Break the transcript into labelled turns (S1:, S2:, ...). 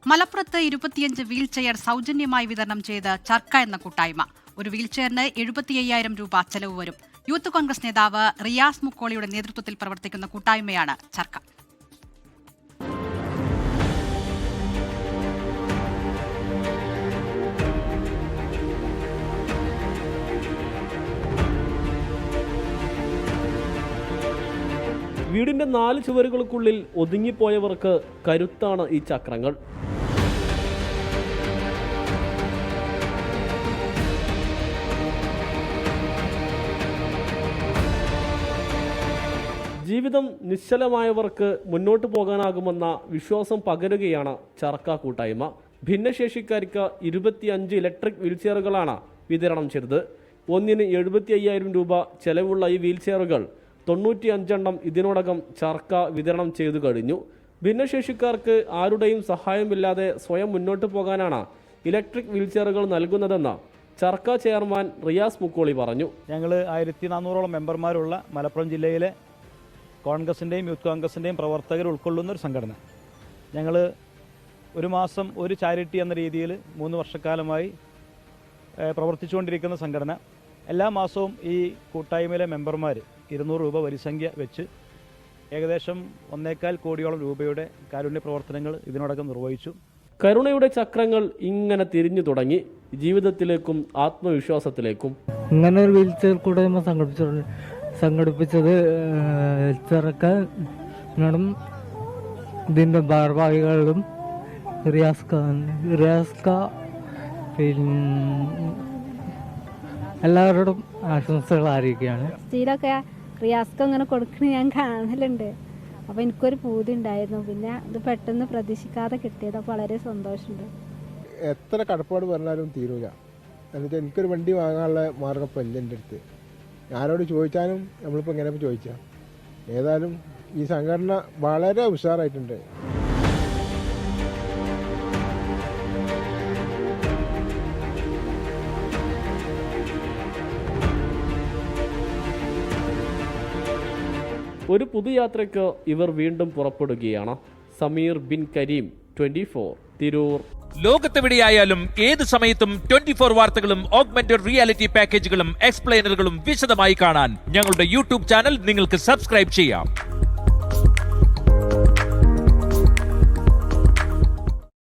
S1: മലപ്പുറത്ത് 25 wheel chair സൗജന്യമായി വിതരണം ചെയ്ത് ചർക്ക എന്ന കൂട്ടായ്മ. ഒരു വീൽ ചെയറിന് 75,000 രൂപ ചെലവ് വരും. യൂത്ത് കോൺഗ്രസ് നേതാവ് റിയാസ് മുക്കോളിയുടെ നേതൃത്വത്തിൽ പ്രവർത്തിക്കുന്ന കൂട്ടായ്മയാണ് ചർക്ക.
S2: വീടിന്റെ 4 ചുവരുകൾക്കുള്ളിൽ ഒതുങ്ങിപ്പോയവർക്ക് കരുത്താണ് ഈ ചക്രങ്ങൾ. ജീവിതം നിശ്ചലമായവർക്ക് മുന്നോട്ട് പോകാനാകുമെന്ന വിശ്വാസം പകരുകയാണ് ചർക്ക കൂട്ടായ്മ. ഭിന്നശേഷിക്കാർക്ക് 25 ഇലക്ട്രിക് വീൽചെയറുകളാണ് വിതരണം ചെയ്തത്. ഒന്നിന് 75,000 രൂപ ചെലവുള്ള ഈ വീൽചെയറുകൾ 95 എണ്ണം ഇതിനോടകം ചർക്ക വിതരണം ചെയ്തു കഴിഞ്ഞു. ഭിന്നശേഷിക്കാർക്ക് ആരുടെയും സഹായമില്ലാതെ സ്വയം മുന്നോട്ട് പോകാനാണ് ഇലക്ട്രിക് വീൽചെയറുകൾ നൽകുന്നതെന്ന് ചർക്ക ചെയർമാൻ റിയാസ് മുക്കോളി പറഞ്ഞു.
S3: ഞങ്ങൾ 1400ഓളം മെമ്പർമാരുള്ള മലപ്പുറം ജില്ലയിലെ കോൺഗ്രസിൻ്റെയും യൂത്ത് കോൺഗ്രസിൻ്റെയും പ്രവർത്തകർ ഉൾക്കൊള്ളുന്ന ഒരു സംഘടന. ഞങ്ങൾ ഒരു മാസം ഒരു ചാരിറ്റി എന്ന രീതിയിൽ 3 വർഷക്കാലമായി പ്രവർത്തിച്ചുകൊണ്ടിരിക്കുന്ന സംഘടന. എല്ലാ മാസവും ഈ കൂട്ടായ്മയിലെ മെമ്പർമാർ 200 രൂപ വരിസംഖ്യ വെച്ച് ഏകദേശം 1.25 കോടിയോളം രൂപയുടെ കാരുണ്യ പ്രവർത്തനങ്ങൾ ഇതിനോടകം നിർവഹിച്ചു.
S2: കരുണയുടെ ചക്രങ്ങൾ ഇങ്ങനെ തിരിഞ്ഞു തുടങ്ങി, ജീവിതത്തിലേക്കും ആത്മവിശ്വാസത്തിലേക്കും.
S4: ഇങ്ങനെ ഒരു വീൽ ചെയർ കൂട്ടായ്മ സംഘടിപ്പിച്ചത് ചെറുക്കനും ഇതിൻ്റെ ഭാരവാഹികളും റിയാസ്ക എല്ലാവരോടും ആശംസകൾ അറിയിക്കുകയാണ്.
S5: സ്റ്റീലൊക്കെ റിയാസ്ക്ക് അങ്ങനെ കൊടുക്കണ ഞാൻ കാണലുണ്ട്. അപ്പോൾ എനിക്കൊരു പൂതി ഉണ്ടായിരുന്നു. പിന്നെ ഇത് പെട്ടെന്ന് പ്രതീക്ഷിക്കാതെ കിട്ടിയത് വളരെ സന്തോഷമുണ്ട്.
S6: എത്ര കടപ്പാട് പറഞ്ഞാലും തീരൂല. എന്നിട്ട് എനിക്കൊരു വണ്ടി വാങ്ങാനുള്ള മാർഗ്ഗം ഇപ്പം ഇല്ല എൻ്റെ അടുത്ത്. ഞാനോട് ചോദിച്ചാലും നമ്മളിപ്പോൾ എങ്ങനെ ചോദിച്ചാൽ ഏതായാലും ഈ സംഘടന വളരെ ഉഷാറായിട്ടുണ്ട്.
S2: ഒരു പുതുയാത്രയ്ക്ക് ഇവർ വീണ്ടും പുറപ്പെടുകയാണ്. സമീർ ബിൻ കരീം, 24, തിരൂർ.
S7: ലോകത്തെവിടെയായാലും ഏത് സമയത്തും 24 വാർത്തകളും ഓഗ്മെന്റഡ് റിയാലിറ്റി പാക്കേജുകളും എക്സ്പ്ലെയിനറുകളും വിശദമായി കാണാൻ ഞങ്ങളുടെ യൂട്യൂബ് ചാനൽ നിങ്ങൾക്ക് സബ്സ്ക്രൈബ് ചെയ്യാം.